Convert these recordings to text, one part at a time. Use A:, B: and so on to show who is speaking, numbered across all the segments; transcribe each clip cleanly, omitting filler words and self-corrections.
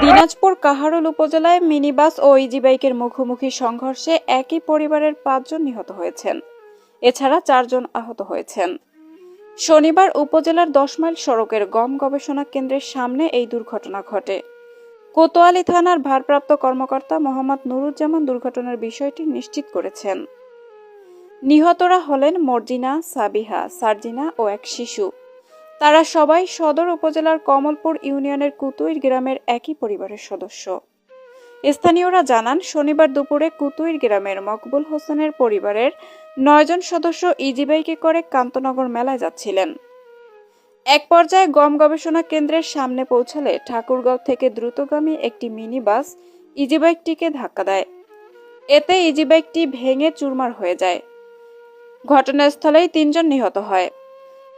A: দিনাজপুর কাহারোল উপজেলায় মিনিবাস ও ইজি বাইকের মুখোমুখি সংঘর্ষে একই পরিবারের ৫ জন নিহত হয়েছেন। এছাড়া ৪ জন আহত হয়েছেন। শনিবার উপজেলার ১০ মাইল সড়কের গম গবেষণা কেন্দ্রের সামনে এই দুর্ঘটনা ঘটে। কোতোয়ালী থানার ভারপ্রাপ্ত কর্মকর্তা মোহাম্মদ নুরুজ্জামান দুর্ঘটনার বিষয়টি নিশ্চিত করেছেন। নিহতরা হলেন মর্জিনা, সাবিহা, সার্জিনা ও এক শিশু। তারা সবাই সদর উপজেলার কমলপুর ইউনিয়নের কুতুইর গ্রামের একই পরিবারের সদস্য। স্থানীয়রা জানান, শনিবার দুপুরে কুতুইর গ্রামের মকবুল হোসেনের পরিবারের ৯ জন সদস্য ইজি বাইকে করে কান্তনগর মেলায় যাচ্ছিলেন। এক পর্যায়ে গম গবেষণা কেন্দ্রের সামনে পৌঁছালে ঠাকুরগাঁও থেকে দ্রুতগামী একটি মিনি বাস ইজি বাইকটিকে ধাক্কা দেয়। এতে ইজি বাইকটি ভেঙে চুরমার হয়ে যায়। ঘটনাস্থলেই ৩ জন নিহত হয়।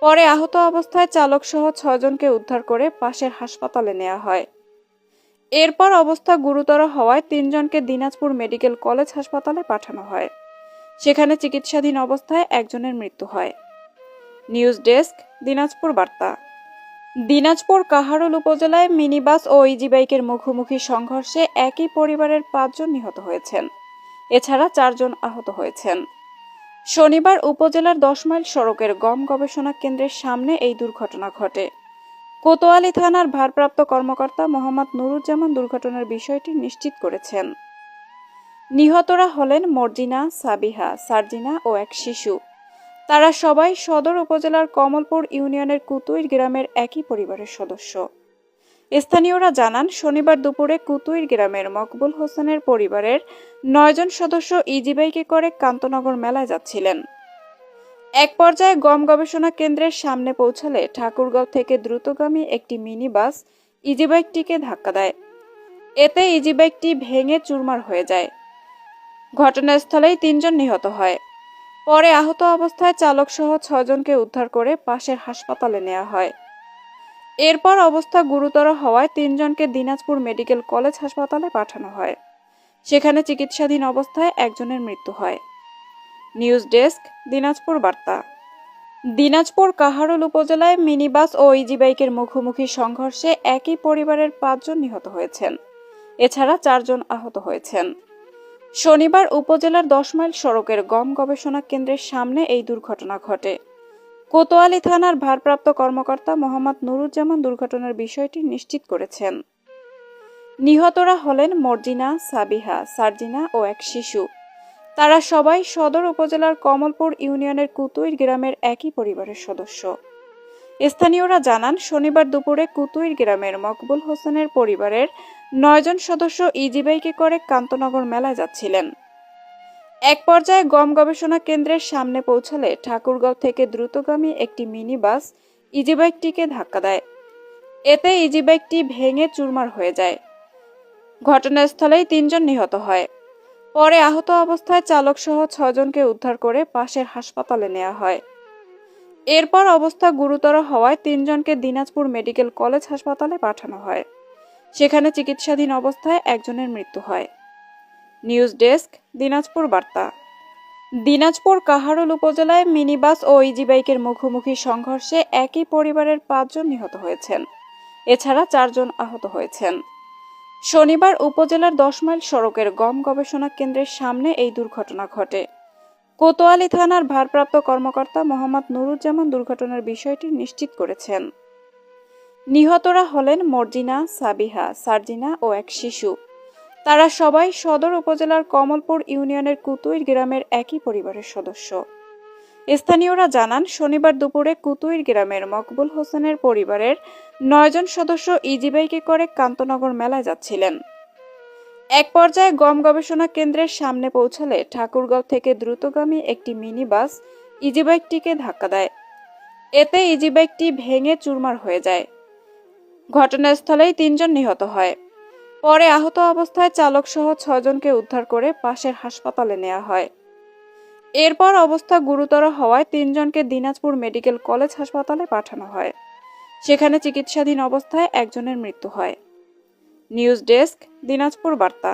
A: পরে আহত অবস্থায় চালকসহ ৬ জনকে উদ্ধার করে পাশের হাসপাতালে নেওয়া হয়। এরপর অবস্থা গুরুতর হওয়ায় ৩ জনকে দিনাজপুর মেডিকেল কলেজ হাসপাতালে পাঠানো হয়। সেখানে চিকিৎসাধীন অবস্থায় একজনের মৃত্যু হয়। নিউজ ডেস্ক, দিনাজপুর বার্তা। দিনাজপুর কাহারোল উপজেলায় মিনিবাস ও ইজি বাইকের মুখোমুখি সংঘর্ষে একই পরিবারের ৫ জন নিহত হয়েছেন। এছাড়া ৪ জন আহত হয়েছেন। শনিবার উপজেলার ১০ মাইল সড়কের গম গবেষণা কেন্দ্রের সামনে এই দুর্ঘটনা ঘটে। কোতোয়ালী থানার ভারপ্রাপ্ত কর্মকর্তা মোহাম্মদ নুরুজ্জামান দুর্ঘটনার বিষয়টি নিশ্চিত করেছেন। নিহতরা হলেন মর্জিনা, সাবিহা, সার্জিনা ও এক শিশু। তারা সবাই সদর উপজেলার কমলপুর ইউনিয়নের কুতুইর গ্রামের একই পরিবারের সদস্য। স্থানীয়রা জানান, শনিবার দুপুরে কুতুইর গ্রামের মকবুল হোসেনের পরিবারের ৯ জন সদস্য ইজি বাইকে করে কান্তনগর মেলায় যাচ্ছিলেন। এক পর্যায়ে গম গবেষণা কেন্দ্রের সামনে পৌঁছালে ঠাকুরগাঁও থেকে দ্রুতগামী একটি মিনি বাস ইজি বাইকটিকে ধাক্কা দেয়। এতে ইজি বাইকটি ভেঙে চুরমার হয়ে যায়। ঘটনাস্থলেই ৩ জন নিহত হয়। পরে আহত অবস্থায় চালকসহ ৬ জনকে উদ্ধার করে পাশের হাসপাতালে নেওয়া হয়। এরপর অবস্থা গুরুতর হওয়ায় ৩ জনকে দিনাজপুর মেডিকেল কলেজ হাসপাতালে পাঠানো হয়। সেখানে চিকিৎসাধীন অবস্থায় একজনের মৃত্যু হয়। নিউজ ডেস্ক, দিনাজপুর বার্তা। দিনাজপুর কাহারোল উপজেলায় মিনিবাস ও ইজি বাইকের মুখোমুখি সংঘর্ষে একই পরিবারের ৫ জন নিহত হয়েছেন। এছাড়া ৪ জন আহত হয়েছেন। শনিবার উপজেলার ১০ মাইল সড়কের গম গবেষণা কেন্দ্রের সামনে এই দুর্ঘটনা ঘটে। কোতোয়ালী থানার ভারপ্রাপ্ত কর্মকর্তা মোহাম্মদ নুরুজ্জামান দুর্ঘটনার বিষয়টি নিশ্চিত করেছেন। নিহতরা হলেন মর্জিনা, সাবিহা, সার্জিনা ও এক শিশু। তারা সবাই সদর উপজেলার কমলপুর ইউনিয়নের কুতুইর গ্রামের একই পরিবারের সদস্য। স্থানীয়রা জানান, শনিবার দুপুরে কুতুইর গ্রামের মকবুল হোসেনের পরিবারের ৯ জন সদস্য ইজি বাইকে করে কান্তনগর মেলায় যাচ্ছিলেন। এক পর্যায়ে গম গবেষণা কেন্দ্রের সামনে পৌঁছালে ঠাকুরগাঁও থেকে দ্রুতগামী একটি মিনি বাস ইজি বাইকটিকে ধাক্কা দেয়। এতে ইজি বাইকটি ভেঙে চুরমার হয়ে যায়। ঘটনাস্থলেই ৩ জন নিহত হয়। পরে আহত অবস্থায় চালকসহ ৬ জনকে উদ্ধার করে পাশের হাসপাতালে নেওয়া হয়। এরপর অবস্থা গুরুতর হওয়ায় ৩ জনকে দিনাজপুর মেডিকেল কলেজ হাসপাতালে পাঠানো হয়। সেখানে চিকিৎসাধীন অবস্থায় একজনের মৃত্যু হয়। নিউজ ডেস্ক, দিনাজপুর বার্তা। দিনাজপুর কাহারোল উপজেলায় মিনিবাস ও ইজি বাইকের মুখোমুখি সংঘর্ষে একই পরিবারের ৫ জন নিহত হয়েছেন। এছাড়া ৪ জন আহত হয়েছেন। শনিবার উপজেলার ১০ মাইল সড়কের গম গবেষণা কেন্দ্রের সামনে এই দুর্ঘটনা ঘটে। কোতোয়ালী থানার ভারপ্রাপ্ত কর্মকর্তা মোহাম্মদ নুরুজ্জামান দুর্ঘটনার বিষয়টি নিশ্চিত করেছেন। নিহতরা হলেন মর্জিনা, সাবিহা, সার্জিনা ও এক শিশু। তারা সবাই সদর উপজেলার কমলপুর ইউনিয়নের কুতুইর গ্রামের একই পরিবারের সদস্য। স্থানীয়রা জানান, শনিবার দুপুরে কুতুইর গ্রামের মকবুল হোসেনের পরিবারের ৯ জন সদস্য ইজি বাইকে করে কান্তনগর মেলায় যাচ্ছিলেন। এক পর্যায়ে গম গবেষণা কেন্দ্রের সামনে পৌঁছালে ঠাকুরগাঁও থেকে দ্রুতগামী একটি মিনি বাস ইজি বাইকটিকে ধাক্কা দেয়। এতে ইজি বাইকটি ভেঙে চুরমার হয়ে যায়। ঘটনাস্থলেই ৩ জন নিহত হয়। পরে আহত অবস্থায় চালকসহ ৬ জনকে উদ্ধার করে পাশের হাসপাতালে নেওয়া হয়। এরপর অবস্থা গুরুতর হওয়ায় 3 জনকে দিনাজপুর মেডিকেল কলেজ হাসপাতালে পাঠানো হয়। সেখানে চিকিৎসাধীন অবস্থায় একজনের মৃত্যু হয়। নিউজ ডেস্ক, দিনাজপুর বার্তা।